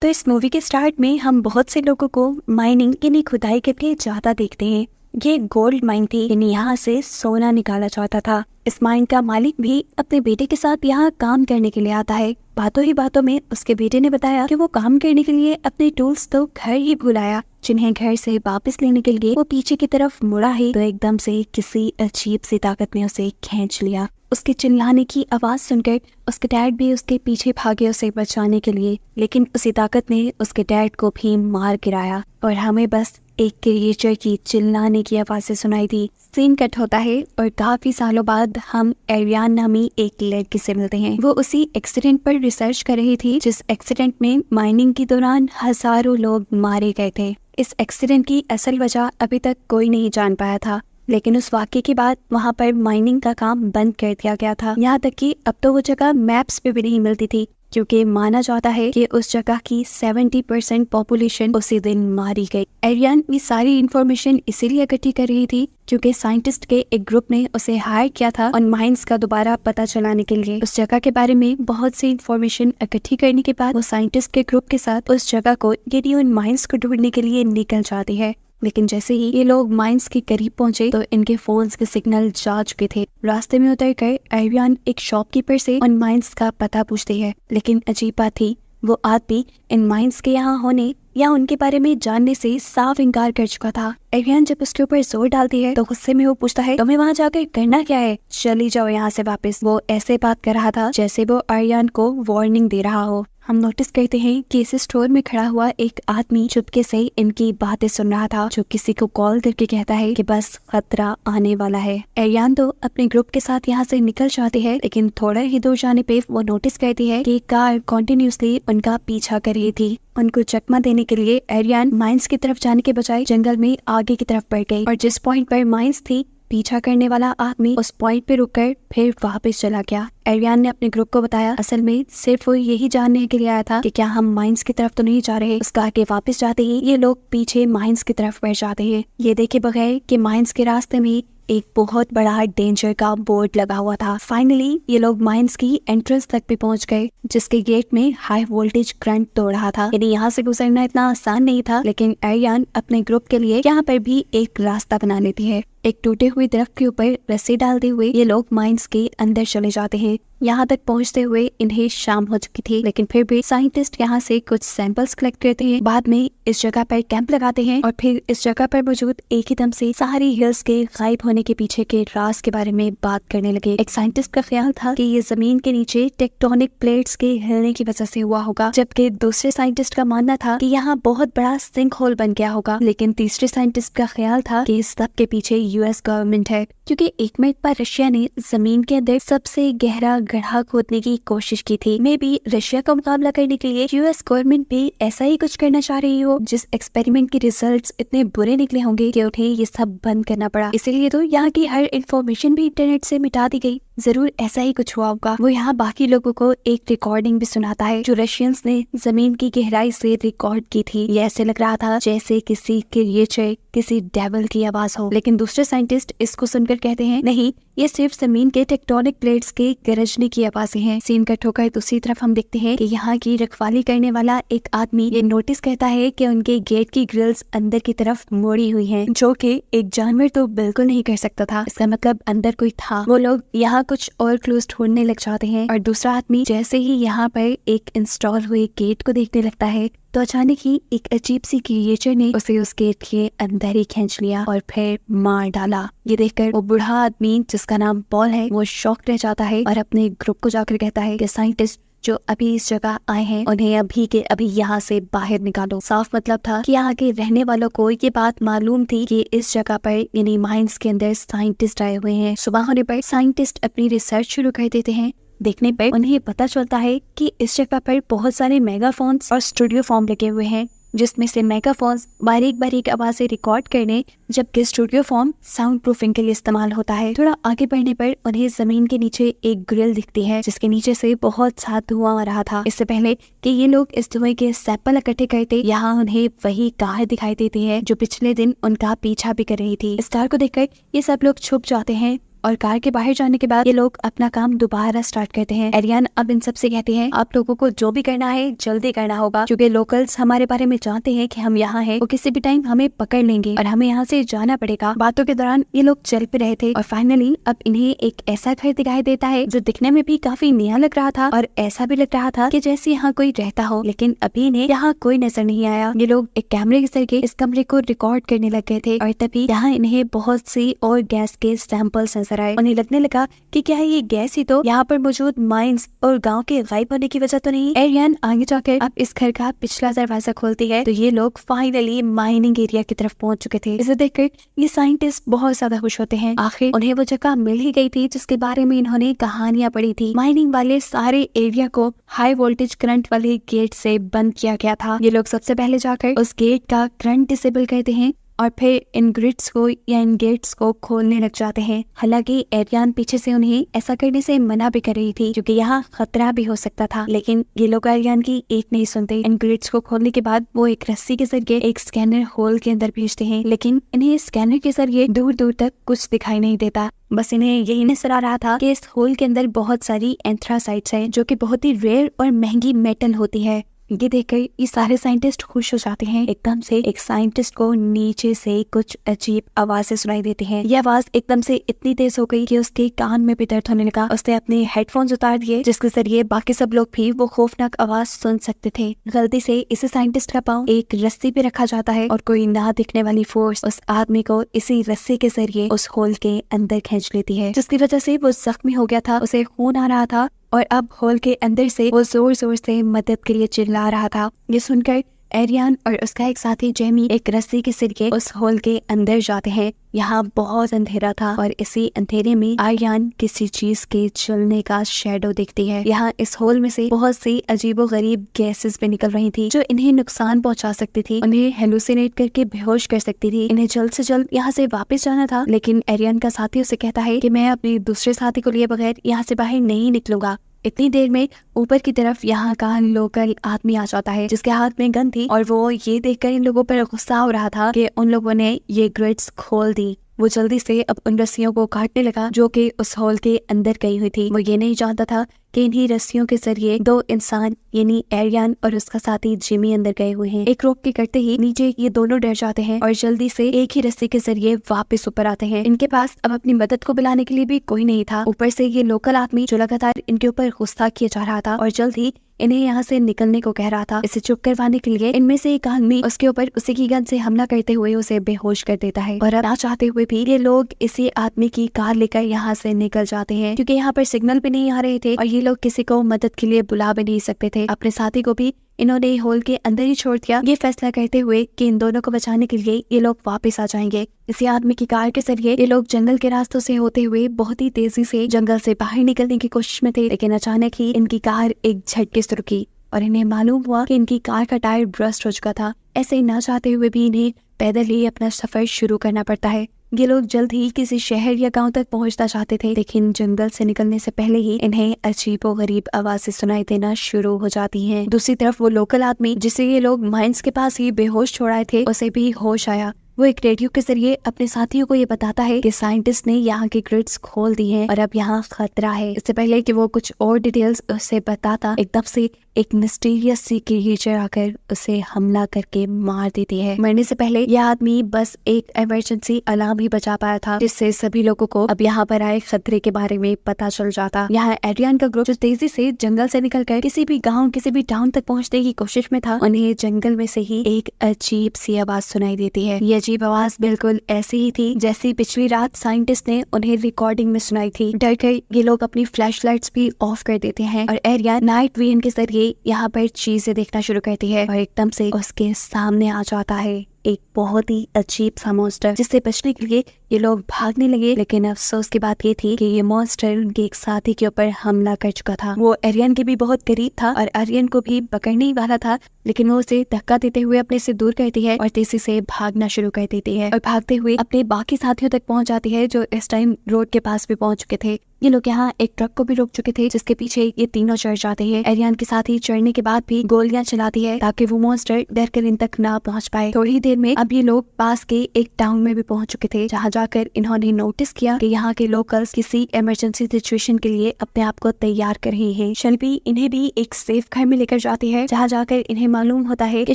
तो इस मूवी के स्टार्ट में हम बहुत से लोगों को माइनिंग यानी खुदाई करके जाता देखते हैं। ये गोल्ड माइन थी, यानी यहाँ से सोना निकाला जाता था। इस माइन का मालिक भी अपने बेटे के साथ यहाँ काम करने के लिए आता है। बातों ही बातों में उसके बेटे ने बताया कि वो काम करने के लिए अपने टूल्स तो घर ही भूल आया, जिन्हें घर से वापस लेने के लिए वो पीछे की तरफ मुड़ा है तो एकदम से किसी अजीब सी ताकत ने उसे खींच लिया। उसके चिल्लाने की आवाज सुनकर उसके डैड भी उसके पीछे भागे उसे बचाने के लिए, लेकिन उसी ताकत ने उसके डैड को भी मार गिराया और हमें बस एक क्रिएचर की चिल्लाने की आवाज़ें सुनाई दी। सीन कट होता है और काफी सालों बाद हम एरियान नामी एक लड़की से मिलते हैं। वो उसी एक्सीडेंट पर रिसर्च कर रही थी जिस एक्सीडेंट में माइनिंग के दौरान हजारों लोग मारे गए थे। इस एक्सीडेंट की असल वजह अभी तक कोई नहीं जान पाया था, लेकिन उस वाक़ये के बाद वहाँ पर माइनिंग का काम बंद कर दिया गया था। यहाँ तक कि अब तो वो जगह मैप्स पे भी नहीं मिलती थी, क्योंकि माना जाता है कि उस जगह की 70% पॉपुलेशन उसी दिन मारी गई। एरियन ये सारी इंफॉर्मेशन इसीलिए इकट्ठी कर रही थी क्योंकि साइंटिस्ट के एक ग्रुप ने उसे हायर किया था और माइंस का दोबारा पता चलाने के लिए। उस जगह के बारे में बहुत सी इंफॉर्मेशन इकट्ठी करने के बाद वो साइंटिस्ट के ग्रुप के साथ उस जगह को यानी उन माइंस को ढूंढने के लिए निकल जाती है। लेकिन जैसे ही ये लोग माइंस के करीब पहुंचे तो इनके फोन्स के सिग्नल जा चुके थे। रास्ते में उतर कर एरियन एक शॉपकीपर से उन माइंस का पता पूछती है, लेकिन अजीब बात थी, वो आदमी इन माइंस के यहाँ होने या उनके बारे में जानने से साफ इनकार कर चुका था। एरियन जब उसके ऊपर जोर डालती है तो गुस्से में वो पूछता है, तुम्हें वहाँ जाकर करना क्या है, चली जाओ यहाँ से वापस। वो ऐसे बात कर रहा था जैसे वो एरियन को वार्निंग दे रहा हो। हम नोटिस करते हैं कि इस स्टोर में खड़ा हुआ एक आदमी चुपके से इनकी बातें सुन रहा था, जो किसी को कॉल करके कहता है कि बस खतरा आने वाला है। एरियन तो अपने ग्रुप के साथ यहाँ से निकल जाती है, लेकिन थोड़ा ही दूर जाने पे वो नोटिस करती है कि कार कॉन्टिन्यूसली उनका पीछा कर रही थी। उनको चकमा देने के लिए एरियन माइंस की तरफ जाने के बजाय जंगल में आगे की तरफ बढ़ गई और जिस पॉइंट पर माइंस थी पीछा करने वाला आदमी उस पॉइंट पे रुककर फिर वापस चला गया। एरियन ने अपने ग्रुप को बताया, असल में सिर्फ वो यही जानने के लिए आया था कि क्या हम माइंस की तरफ तो नहीं जा रहे। उसका आगे वापस जाते ही ये लोग पीछे माइंस की तरफ बढ़ जाते हैं, ये देखे बगैर कि माइंस के रास्ते में एक बहुत बड़ा डेंजर का बोर्ड लगा हुआ था। फाइनली ये लोग माइंस की एंट्रेंस तक भी पहुंच गए, जिसके गेट में हाई वोल्टेज करंट तोड़ रहा था। यानी यहाँ से गुजरना इतना आसान नहीं था, लेकिन एरियन अपने ग्रुप के लिए यहाँ पर भी एक रास्ता बना लेती है। एक टूटे हुए दरख्त के ऊपर रस्सी डालते हुए ये लोग माइंस के अंदर चले जाते हैं। यहाँ तक पहुँचते हुए इन्हें शाम हो चुकी थी, लेकिन फिर भी साइंटिस्ट यहाँ से कुछ सैंपल्स कलेक्ट करते हैं। बाद में इस जगह पर कैंप लगाते हैं और फिर इस जगह पर मौजूद एक ही दम से सारी हिल्स के गायब होने के पीछे के राज के बारे में बात करने लगे। एक साइंटिस्ट का ख्याल था कि ये जमीन के नीचे टेक्टोनिक प्लेट्स के हिलने की वजह से हुआ होगा, जबकि दूसरे साइंटिस्ट का मानना था कि यहाँ बहुत बड़ा सिंक होल बन गया होगा। लेकिन तीसरे साइंटिस्ट का ख्याल था कि इस सब के पीछे यूएस गवर्नमेंट है, क्योंकि एक मिनट पर रशिया ने जमीन के अंदर सबसे गहरा गड्ढा खोदने की कोशिश की थी। मे बी रशिया का मुकाबला करने के लिए यूएस गवर्नमेंट भी ऐसा ही कुछ करना चाह रही हो, जिस एक्सपेरिमेंट के रिजल्ट्स इतने बुरे निकले होंगे कि उन्हें ये सब बंद करना पड़ा। इसीलिए तो यहाँ की हर इंफॉर्मेशन भी इंटरनेट से मिटा दी गई। जरूर ऐसा ही कुछ हुआ होगा। वो यहाँ बाकी लोगों को एक रिकॉर्डिंग भी सुनाता है जो रशियंस ने जमीन की गहराई से रिकॉर्ड की थी। ये ऐसे लग रहा था जैसे किसी क्रिएचर, किसी डेविल की आवाज हो। लेकिन दूसरे साइंटिस्ट इसको सुनकर कहते हैं, नहीं, ये सिर्फ जमीन के टेक्टोनिक प्लेट्स के गरजने की आवाजें हैं। सीन कट होकर दूसरी तरफ हम देखते हैं कि यहाँ की रखवाली करने वाला एक आदमी ये नोटिस करता है कि उनके गेट की ग्रिल्स अंदर की तरफ मोड़ी हुई हैं, जो कि एक जानवर तो बिल्कुल नहीं कर सकता था। इसका मतलब अंदर कोई था। वो लोग यहाँ कुछ और क्लूज ढूंढने लग जाते हैं और दूसरा आदमी जैसे ही यहाँ पर एक इंस्टॉल हुए गेट को देखने लगता है तो अचानक ही एक अजीब सी क्रिएचर ने उसे उस गेट के अंदर ही खींच लिया और फिर मार डाला। ये देखकर वो बूढ़ा आदमी जिसका नाम पॉल है वो शॉक रह जाता है और अपने ग्रुप को जाकर कहता है कि साइंटिस्ट जो अभी इस जगह आए हैं उन्हें अभी के अभी यहाँ से बाहर निकालो। साफ मतलब था कि यहाँ के रहने वालों को ये बात मालूम थी कि इस जगह पर यानी माइंस के अंदर साइंटिस्ट आए हुए हैं। सुबह होने पर साइंटिस्ट अपनी रिसर्च शुरू कर देते हैं। देखने पर उन्हें पता चलता है कि इस जगह पर बहुत सारे मेगाफोन्स और स्टूडियो फॉर्म लगे हुए हैं, जिसमें से मेगाफोन्स बारीक बारीक आवाजें रिकॉर्ड करने, जबकि स्टूडियो फॉर्म साउंड प्रूफिंग के लिए इस्तेमाल होता है। थोड़ा आगे बढ़ने पर उन्हें जमीन के नीचे एक ग्रिल दिखती है, जिसके नीचे से बहुत सा धुआं आ रहा था। इससे पहले कि ये लोग इस धुएं के सैंपल इकट्ठे करते, यहाँ उन्हें वही कार दिखाई देती है जो पिछले दिन उनका पीछा भी कर रही थी। इस कार को देखकर ये सब लोग छुप जाते हैं, और कार के बाहर जाने के बाद ये लोग अपना काम दोबारा स्टार्ट करते हैं। एरियन अब इन सबसे कहती है, आप लोगों को जो भी करना है जल्दी करना होगा, क्योंकि लोकल्स हमारे बारे में जानते हैं कि हम यहाँ हैं, वो किसी भी टाइम हमें पकड़ लेंगे और हमें यहाँ से जाना पड़ेगा। बातों के दौरान ये लोग चल पे रहे थे और फाइनली अब इन्हें एक ऐसा घर दिखाई देता है जो दिखने में भी काफी नया लग रहा था और ऐसा भी लग रहा था कि जैसे यहाँ कोई रहता हो, लेकिन अभी इन्हें यहाँ कोई नजर नहीं आया। ये लोग एक कैमरे के जरिए इस कमरे को रिकॉर्ड करने लग गए थे और तभी यहाँ इन्हें बहुत सी और गैस के सैंपल्स नजर आए। उन्हें लगने लगा कि क्या ये गैस ही तो यहाँ पर मौजूद माइंस और गांव के गायब होने की वजह तो नहीं। एरियन आगे जाकर अब इस घर का पिछला दरवाजा खोलती है तो ये लोग फाइनली माइनिंग एरिया की तरफ पहुंच चुके थे। इसे देखकर ये साइंटिस्ट बहुत ज्यादा खुश होते हैं, आखिर उन्हें वो जगह मिल ही गई थी जिसके बारे में इन्होंने कहानियां पढ़ी थी। माइनिंग वाले सारे एरिया को हाई वोल्टेज करंट वाले गेट से बंद किया गया था। ये लोग सबसे पहले जाकर उस गेट का करंट डिसेबल करते हैं और फिर इन ग्रिड्स को या इन गेट्स को खोलने लग जाते हैं। हालांकि एरियन पीछे से उन्हें ऐसा करने से मना भी कर रही थी क्योंकि यहाँ खतरा भी हो सकता था, लेकिन ये लोग एरियन की एक नहीं सुनते। इन ग्रिड्स को खोलने के बाद वो एक रस्सी के जरिए एक स्कैनर होल के अंदर भेजते हैं, लेकिन इन्हें स्कैनर के जरिए दूर दूर तक कुछ दिखाई नहीं देता। बस इन्हें यही नजर आ रहा था कि इस होल के अंदर बहुत सारी एंथ्रासाइट्स हैं जो कि बहुत ही रेयर और महंगी मेटल होती है। ये देखकर ये सारे साइंटिस्ट खुश हो जाते हैं। एकदम से एक साइंटिस्ट को नीचे से कुछ अजीब आवाजें सुनाई देती हैं। ये आवाज एकदम से इतनी तेज हो गई कि उसके कान में भी दर्द होने लगा। उसने अपने हेडफोन्स उतार दिए जिसके जरिए बाकी सब लोग भी वो खौफनाक आवाज सुन सकते थे। गलती से इस साइंटिस्ट का पाँव एक रस्सी पे रखा जाता है और कोई ना दिखने वाली फोर्स उस आदमी को इसी रस्सी के जरिए उस होल के अंदर खींच लेती है, जिसकी वजह से वो जख्मी हो गया था, उसे खून आ रहा था और अब होल के अंदर से वो जोर जोर से मदद के लिए चिल्ला रहा था। ये सुनकर एरियन और उसका एक साथी जेमी एक रस्सी के जरिए उस होल के अंदर जाते हैं। यहाँ बहुत अंधेरा था और इसी अंधेरे में आर्यन किसी चीज के जलने का शैडो दिखती है। यहाँ इस होल में से बहुत सी अजीबोगरीब गैसेस भी निकल रही थी जो इन्हें नुकसान पहुंचा सकती थी, उन्हें हेलुसिनेट करके बेहोश कर सकती थी। इन्हें जल्द से जल्द यहाँ से वापस जाना था, लेकिन एरियन का साथी उसे कहता है कि मैं अपने दूसरे साथी को लिए बगैर यहाँ से बाहर नहीं निकलूंगा। इतनी देर में ऊपर की तरफ यहाँ का लोकल आदमी आ जाता है जिसके हाथ में गन थी और वो ये देखकर इन लोगों पर गुस्सा हो रहा था कि उन लोगों ने ये ग्रिड्स खोल दी। वो जल्दी से अब उन रस्सियों को काटने लगा जो कि उस हॉल के अंदर गई हुई थी। वो ये नहीं जानता था कि इन्हीं रस्सियों के जरिए दो इंसान यानी एरियन और उसका साथी जिमी अंदर गए हुए हैं। एक रोक के करते ही नीचे ये दोनों डर जाते हैं और जल्दी से एक ही रस्सी के जरिए वापस ऊपर आते हैं। इनके पास अब अपनी मदद को बुलाने के लिए भी कोई नहीं था। ऊपर से ये लोकल आदमी जो लगातार इनके ऊपर गुस्सा किया जा रहा था और जल्द ही इन्हें यहाँ से निकलने को कह रहा था। इसे चुप करवाने के लिए इनमें से एक आदमी उसके ऊपर उसी की गन से हमला करते हुए उसे बेहोश कर देता है और अब ना चाहते हुए भी ये लोग इसी आदमी की कार लेकर यहाँ से निकल जाते हैं क्योंकि यहाँ पर सिग्नल भी नहीं आ रहे थे और ये लोग किसी को मदद के लिए बुला भी नहीं सकते थे। अपने साथी को भी इन्होंने होल के अंदर ही छोड़ दिया, ये फैसला करते हुए कि इन दोनों को बचाने के लिए ये लोग वापस आ जाएंगे। इसी आदमी की कार के जरिए ये लोग जंगल के रास्तों से होते हुए बहुत ही तेजी से जंगल से बाहर निकलने की कोशिश में थे, लेकिन अचानक ही इनकी कार एक झटके से रुकी और इन्हें मालूम हुआ कि इनकी कार का टायर बर्स्ट हो चुका था। ऐसे ही ना चाहते हुए भी इन्हें पैदल ही अपना सफर शुरू करना पड़ता है। ये लोग जल्द ही किसी शहर या गांव तक पहुंचना चाहते थे, लेकिन जंगल से निकलने से पहले ही इन्हें अजीबोगरीब आवाजें सुनाई देना शुरू हो जाती हैं। दूसरी तरफ वो लोकल आदमी जिसे ये लोग माइंस के पास ही बेहोश छोड़ाए थे, उसे भी होश आया। वो एक रेडियो के जरिए अपने साथियों को ये बताता है कि साइंटिस्ट ने यहाँ के ग्रिड्स खोल दी हैं और अब यहाँ खतरा है। इससे पहले कि वो कुछ और डिटेल्स उसे बताता, एकदम से एक मिस्टीरियस सी क्रिएचर आकर उसे हमला करके मार देती है। मरने से पहले यह आदमी बस एक इमरजेंसी अलार्म ही बचा पाया था, जिससे सभी लोगों को अब यहाँ पर आए खतरे के बारे में पता चल जाता। यहाँ एड्रियन का ग्रुप जो तेजी से जंगल से निकलकर किसी भी गाँव किसी भी टाउन तक पहुँचने की कोशिश में था, उन्हें जंगल में से ही एक अजीब सी आवाज सुनाई देती है। ये अजीब आवाज बिल्कुल ऐसी ही थी जैसी पिछली रात साइंटिस्ट ने उन्हें रिकॉर्डिंग में सुनाई थी। डर कर ये लोग अपनी फ्लैश लाइट्स भी ऑफ कर देते हैं और एरियन नाइट विजन के जरिए यहाँ पर चीजें देखना शुरू करती है और एकदम से उसके सामने आ जाता है एक बहुत ही अजीब सा मॉन्स्टर, जिससे बचने के लिए ये लोग भागने लगे। लेकिन अफसोस की बात ये थी कि ये मॉन्स्टर उनके एक साथी के ऊपर हमला कर चुका था। वो एरियन के भी बहुत करीब था और एरियन को भी पकड़ने ही वाला था, लेकिन वो उसे धक्का देते हुए अपने से दूर करती है और तेजी से भागना शुरू कर देती है और भागते हुए अपने बाकी साथियों तक पहुंच जाती है जो इस टाइम रोड के पास भी पहुंच चुके थे। ये लोग यहाँ एक ट्रक को भी रोक चुके थे जिसके पीछे ये तीनों चढ़ जाते हैं। एरियन के साथ ही चढ़ने के बाद भी गोलियां चलाती है ताकि वो मॉन्स्टर डर कर इन तक ना पहुंच पाए। थोड़ी देर में अब ये लोग पास के एक टाउन में भी पहुंच चुके थे, जहाँ जाकर इन्होंने नोटिस किया कि यहाँ के लोकल्स किसी इमरजेंसी सिचुएशन के लिए अपने आप को तैयार कर रहे हैं। शेल्बी इन्हें भी एक सेफ घर में लेकर जाती है, जहाँ जाकर इन्हें मालूम होता है कि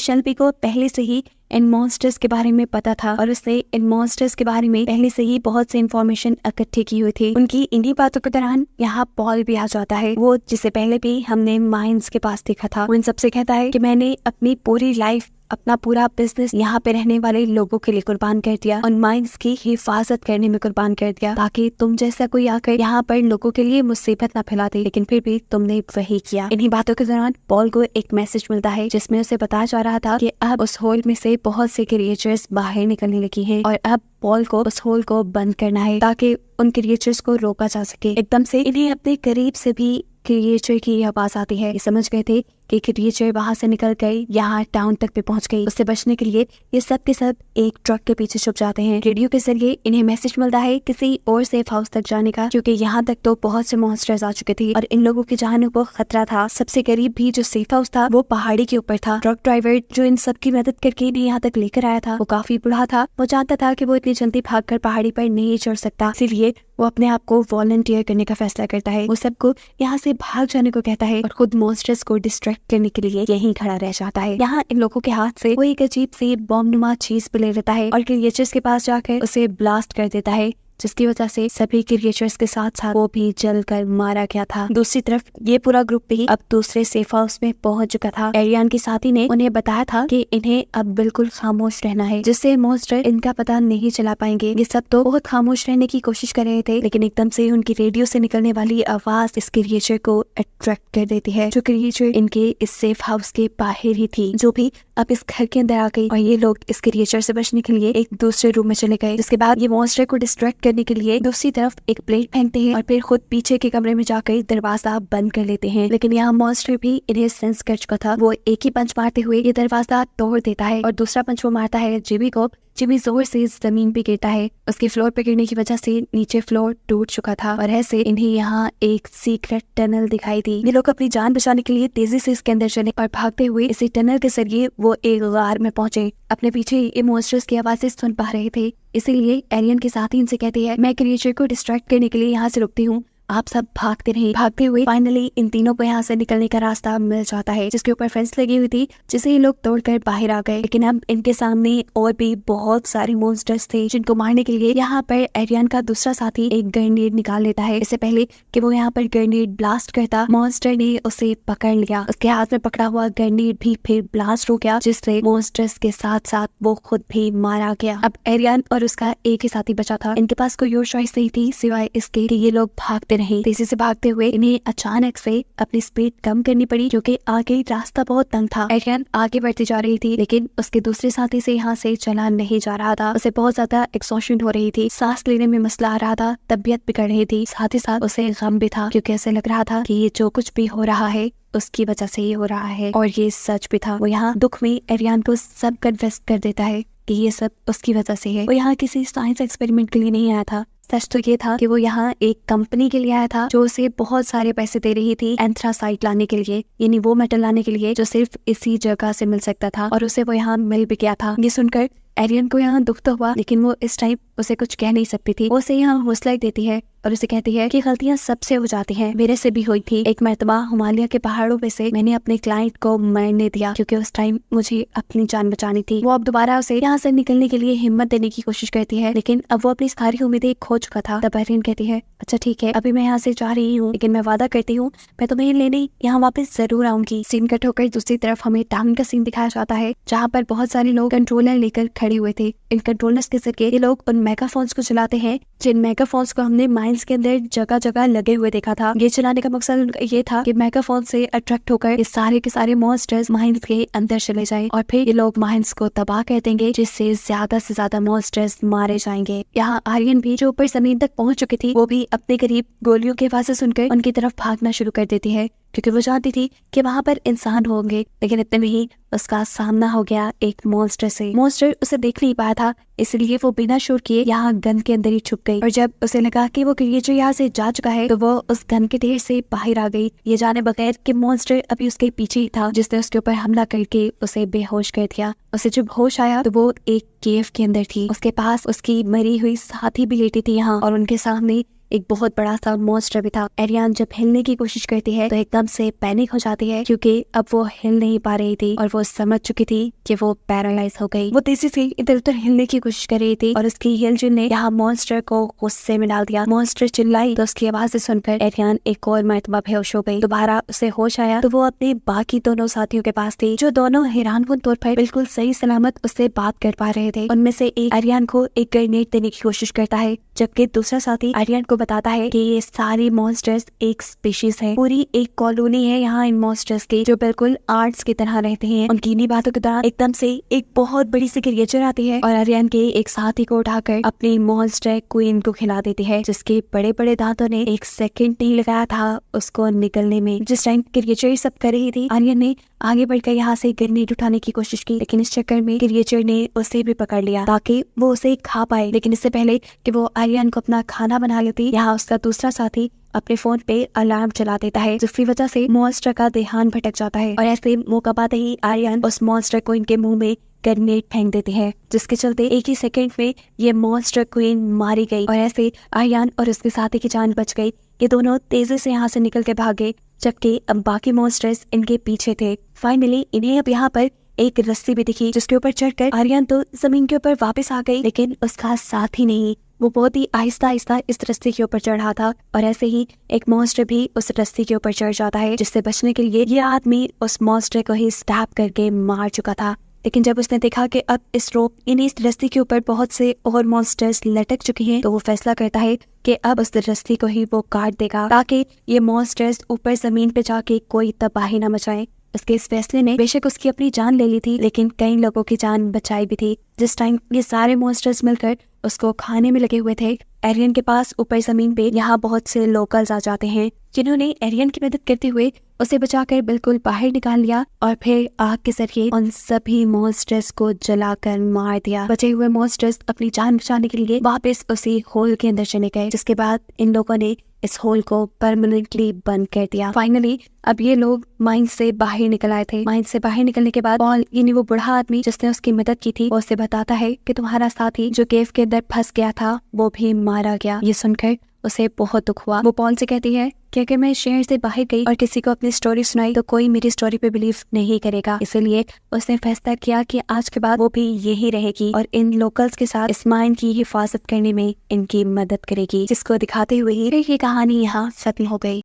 शेल्बी को पहले से ही इन मॉन्स्टर्स के बारे में पता था और उसने इन मॉन्स्टर्स के बारे में पहले से ही बहुत सी इन्फॉर्मेशन इकट्ठी की हुई थी। उनकी इन्हीं बातों के दौरान यहाँ पॉल भी आ जाता है, वो जिसे पहले भी हमने माइंस के पास देखा था। वो इन सबसे कहता है कि मैंने अपनी पूरी लाइफ, अपना पूरा बिजनेस यहाँ पे रहने वाले लोगों के लिए कुर्बान कर दिया और माइंस की हिफाजत करने में कुर्बान कर दिया, ताकि तुम जैसा कोई आकर यहाँ पर लोगों के लिए मुसीबत ना फैला दे, लेकिन फिर भी तुमने वही किया। इन्हीं बातों के दौरान पॉल को एक मैसेज मिलता है जिसमें उसे बताया जा रहा था कि अब उस होल में से बहुत से क्रिएचर्स बाहर निकलने लगी हैं और अब पॉल को उस होल को बंद करना है ताकि उन क्रिएचर्स को रोका जा सके। एकदम से इन्हें अपने करीब से भी क्रिएचर की आवाज आती है। ये समझ गए थे कि क्रिएचर वहां से निकल गई, यहाँ टाउन तक भी पहुंच गई। उससे बचने के लिए ये सब के सब एक ट्रक के पीछे छुप जाते हैं। रेडियो के जरिए इन्हें मैसेज मिलता है किसी और सेफ हाउस तक जाने का, क्योंकि यहाँ तक तो बहुत से मॉन्स्टर्स आ चुके थे और इन लोगों की जानों को खतरा था। सबसे करीब भी जो सेफ हाउस था वो पहाड़ी के ऊपर था। ट्रक ड्राइवर जो इन सब की मदद करके इन्हें यहाँ तक लेकर आया था वो काफी बूढ़ा था। वो जानता था कि वो इतनी जल्दी भागकर पहाड़ी पर नहीं चढ़ सकता, इसीलिए वो अपने आप को वॉलंटियर करने का फैसला करता है। वो सबको यहाँ से भाग जाने को कहता है और खुद मॉन्स्टर्स को डिस्ट्रैक्ट करने के लिए यहीं खड़ा रह जाता है। यहाँ इन लोगों के हाथ से वो एक अजीब सी बॉम्ब नुमा चीज भी ले लेता है और क्रिएचर्स के पास जाकर उसे ब्लास्ट कर देता है, जिसकी वजह से सभी क्रिएचर्स के साथ साथ वो भी जलकर मारा गया था। दूसरी तरफ ये पूरा ग्रुप भी अब दूसरे सेफ हाउस में पहुंच चुका था। एरियन की साथी ने उन्हें बताया था कि इन्हें अब बिल्कुल खामोश रहना है, जिससे मॉन्स्टर इनका पता नहीं चला पाएंगे। ये सब तो बहुत खामोश रहने की कोशिश कर रहे थे, लेकिन एकदम से उनकी रेडियो से निकलने वाली आवाज इस क्रिएचर को अट्रैक्ट कर देती है, जो क्रिएचर इनके इस सेफ हाउस के बाहर ही थी, जो भी अब इस घर के अंदर आ गई। और ये लोग इस क्रिएचर से बचने के लिए एक दूसरे रूम में चले गए। जिसके बाद ये मॉन्स्टर को डिस्ट्रैक्ट करने के लिए दूसरी तरफ एक प्लेट फेंकते हैं और फिर खुद पीछे के कमरे में जाकर दरवाजा बंद कर लेते हैं। लेकिन यहाँ मॉन्स्टर भी इन्हें सेंस कर चुका था। वो एक ही पंच मारते हुए ये दरवाजा तोड़ देता है और दूसरा पंच वो मारता है जिमी को। जिमी जोर से जमीन पे गिरता है। उसके फ्लोर पे गिरने की वजह से नीचे फ्लोर टूट चुका था और ऐसे इन्हें यहाँ एक सीक्रेट टनल दिखाई दी। ये लोग अपनी जान बचाने के लिए तेजी से इसके अंदर चले और भागते हुए इसी टनल के जरिए वो एक गार में पहुंचे। अपने पीछे ये मॉन्स्टर्स की आवाजें सुन पा रहे थे, इसीलिए एरियन के साथ ही इनसे कहती है, मैं क्रिएचर को डिस्ट्रैक्ट करने के लिए यहाँ से रुकती हूँ, आप सब भागते रहे। भागते हुए फाइनली इन तीनों को यहाँ से निकलने का रास्ता मिल जाता है, जिसके ऊपर फेंस लगी हुई थी, जिसे ये लोग तोड़कर बाहर आ गए। लेकिन अब इनके सामने और भी बहुत सारे मॉन्स्टर्स थे, जिनको मारने के लिए यहाँ पर एरियन का दूसरा साथी एक ग्रेनेड निकाल लेता है। इससे पहले कि वो यहाँ पर ग्रेनेड ब्लास्ट करता, मॉन्स्टर ने उसे पकड़ लिया। उसके हाथ में पकड़ा हुआ ग्रेनेड भी फिर ब्लास्ट हो गया, जिससे मॉन्स्टर्स के साथ साथ वो खुद भी मारा गया। अब एरियन और उसका एक ही साथी बचा था। इनके पास कोई और चॉइस नहीं थी सिवाय इसके कि ये लोग भागते रहे। तेजी से भागते हुए इन्हें अचानक से अपनी स्पीड कम करनी पड़ी, क्योंकि आगे रास्ता बहुत तंग था। एरियन आगे बढ़ती जा रही थी, लेकिन उसके दूसरे साथी से यहाँ से चला नहीं जा रहा था। उसे बहुत ज्यादा एक्सॉशन हो रही थी, सांस लेने में मसला आ रहा था, तबीयत बिगड़ रही थी, साथ ही साथ उसे गम भी था, क्योंकि ऐसे लग रहा था कि ये जो कुछ भी हो रहा है उसकी वजह से ही हो रहा है। और ये सच भी था। वो यहाँ दुख में एरियन को सब कन्फेस कर देता है कि ये सब उसकी वजह से है। वो यहाँ किसी साइंस एक्सपेरिमेंट के लिए नहीं आया था। सच तो ये था कि वो यहाँ एक कंपनी के लिए आया था, जो उसे बहुत सारे पैसे दे रही थी एंथ्रासाइट लाने के लिए, यानी वो मेटल लाने के लिए जो सिर्फ इसी जगह से मिल सकता था, और उसे वो यहाँ मिल भी गया था। ये सुनकर एरियन को यहाँ दुख तो हुआ, लेकिन वो इस टाइम उसे कुछ कह नहीं सकती थी। वो उसे यहाँ हौसला देती है और उसे कहती है कि गलतियां सबसे हो जाती हैं, मेरे से भी हुई थी। एक मर्तबा हिमालय के पहाड़ों पे से मैंने अपने क्लाइंट को मरने दिया, क्योंकि उस टाइम मुझे अपनी जान बचानी थी। वो अब दोबारा उसे यहाँ से निकलने के लिए हिम्मत देने की कोशिश करती है, लेकिन अब वो अपनी सारी उम्मीदें खो चुका था। तब एरियन कहती है, अच्छा ठीक है, अभी मैं यहाँ से जा रही हूँ, लेकिन मैं वादा करती हूँ मैं तुम्हें लेने यहाँ वापस जरूर आऊंगी। सीन कट होकर दूसरी तरफ हमें टाउन का सीन दिखाया जाता है, जहाँ पर बहुत सारे लोग कंट्रोलर लेकर खड़े हुए थे। इन कंट्रोलर्स के जरिए ये लोग उन मेगाफोन्स को चलाते हैं, जिन मेगाफोन्स को हमने माइंस के अंदर जगह जगह लगे हुए देखा था। ये चलाने का मकसद ये था कि मेगाफोन से अट्रैक्ट होकर ये सारे के सारे मॉन्स्टर्स माइंस के अंदर चले जाएं और फिर ये लोग माइंस को तबाह कर देंगे, जिससे ज्यादा से ज्यादा मॉन्स्टर्स मारे जाएंगे। यहाँ आर्यन भी जो ऊपर जमीन तक पहुंच चुकी थी, वो भी अपने करीब गोलियों की आवाजें सुनकर उनकी तरफ भागना शुरू कर देती है। क्योंकि वो जानती थी कि वहाँ पर इंसान होंगे, लेकिन इतने में ही उसका सामना हो गया एक मॉन्स्टर से। मॉन्स्टर उसे देख नहीं पाया था, इसलिए वो बिना शोर किए यहाँ गन के अंदर ही छुप गई। और जब उसे लगा कि वो क्रिएचर यहाँ से जा चुका है, तो वो उस गन के ढेर से बाहर आ गई, ये जाने बगैर कि मॉन्स्टर अभी उसके पीछे ही था, जिसने उसके ऊपर हमला करके उसे बेहोश कर दिया। उसे जब होश आया तो वो एक केव के अंदर थी। उसके पास उसकी मरी हुई साथी भी लेटी थी यहाँ, और उनके सामने एक बहुत बड़ा सा मॉन्स्टर भी था। एरियन जब हिलने की कोशिश करती है तो एकदम से पैनिक हो जाती है, क्योंकि अब वो हिल नहीं पा रही थी और वो समझ चुकी थी कि वो पैरालाइज हो गई। वो तेजी से इधर उधर हिलने की कोशिश कर रही थी और उसकी हिलजुल ने यहाँ मॉन्स्टर को गुस्से में डाल दिया। मॉन्स्टर चिल्लाई तो उसकी आवाज से सुनकर एरियन एक और मरतबा बेहोश हो गई। दोबारा उसे होश आया तो वो अपने बाकी दोनों साथियों के पास थी, जो दोनों हैरानकुन तौर पर बिल्कुल सही सलामत उससे बात कर पा रहे थे। उनमें से एक एरियन को एक ग्रेनेड देने की कोशिश करता है, जबकि दूसरा साथी एरियन को बताता है कि ये सारे मॉन्स्टर्स एक स्पीशीज है, पूरी एक कॉलोनी है यहाँ इन मॉन्स्टर्स की, जो बिल्कुल आर्ट्स की तरह रहते हैं। उनकी इन्हीं बातों के दौरान एकदम से एक बहुत बड़ी सी क्रिएचर आती है और एरियन के एक साथी को उठाकर अपनी मॉन्स्टर क्वीन को खिला देती है, जिसके बड़े बड़े दांतों ने एक सेकंड नहीं लगाया था उसको निकलने में। जिस टाइम क्रिएचर सब कर रही थी, एरियन ने आगे बढ़कर यहाँ से ग्रेनेड उठाने की कोशिश की, लेकिन इस चक्कर में क्रिएचर ने उसे भी पकड़ लिया ताकि वो उसे खा पाए। लेकिन इससे पहले कि वो एरियन को अपना खाना बना लेती, यहाँ उसका दूसरा साथी अपने फोन पे अलार्म चला देता है, जिसकी वजह से मॉन्स्टर का ध्यान भटक जाता है और ऐसे मौका पाते ही एरियन उस मॉन्स्टर को इनके मुंह में ग्रेनेड फेंक देते हैं, जिसके चलते एक ही सेकंड में ये मॉन्स्टर क्वीन मारी गई और ऐसे एरियन और उसके साथी की जान बच गई। ये दोनों तेजी से यहाँ से निकल के भागे, जबकि अब बाकी मॉन्स्टर्स इनके पीछे थे। फाइनली इन्हें अब यहाँ पर एक रस्सी भी दिखी, जिसके ऊपर चढ़कर एरियन तो जमीन के ऊपर वापस आ गई, लेकिन उसका साथी नहीं। वो बहुत ही आहिस्ता आहिस्ता इस रस्सी के ऊपर चढ़ा था और ऐसे ही एक मॉन्स्टर भी उस रस्सी के ऊपर चढ़ जाता है, जिससे बचने के लिए ये आदमी उस मॉन्स्टर को ही स्टैप करके मार चुका था। लेकिन जब उसने देखा कि अब इस रोप इस रस्सी के ऊपर बहुत से और मॉन्स्टर्स लटक चुके हैं, तो वो फैसला करता है कि अब उस रस्सी को ही वो काट देगा, ताकि ये मॉन्स्टर्स ऊपर जमीन पे जाके कोई तबाही न मचाए। उसके इस फैसले ने बेशक उसकी अपनी जान ले ली थी, लेकिन कई लोगों की जान बचाई भी थी। जिस टाइम ये सारे मॉन्स्टर्स मिलकर उसको खाने में लगे हुए थे, एरियन के पास ऊपर जमीन पे यहाँ बहुत से लोकल्स आ जाते हैं, जिन्होंने एरियन की मदद करते हुए उसे बचाकर बिल्कुल बाहर निकाल लिया और फिर आग के जरिए उन सभी मॉन्स्टर्स को जलाकर मार दिया। बचे हुए मॉन्स्टर्स अपनी जान बचाने के लिए वापस उसी होल के अंदर चले गए, जिसके बाद इन लोगों ने इस होल को परमानेंटली बंद कर दिया। फाइनली अब ये लोग माइन से बाहर निकल आए थे। माइन से बाहर निकलने के बाद पॉल यानी वो बूढ़ा आदमी जिसने उसकी मदद की थी, वो उसे बताता है कि तुम्हारा साथी जो केव के अंदर फंस गया था वो भी मारा गया। ये सुनकर उसे बहुत दुख हुआ। वो पॉल से कहती है कि अगर मैं शहर से बाहर गई और किसी को अपनी स्टोरी सुनाई तो कोई मेरी स्टोरी पे बिलीव नहीं करेगा, इसलिए उसने फैसला किया कि आज के बाद वो भी यही रहेगी और इन लोकल्स के साथ इस माइन की हिफाजत करने में इनकी मदद करेगी, जिसको दिखाते हुए ही ये कहानी यहाँ खत्म हो गई।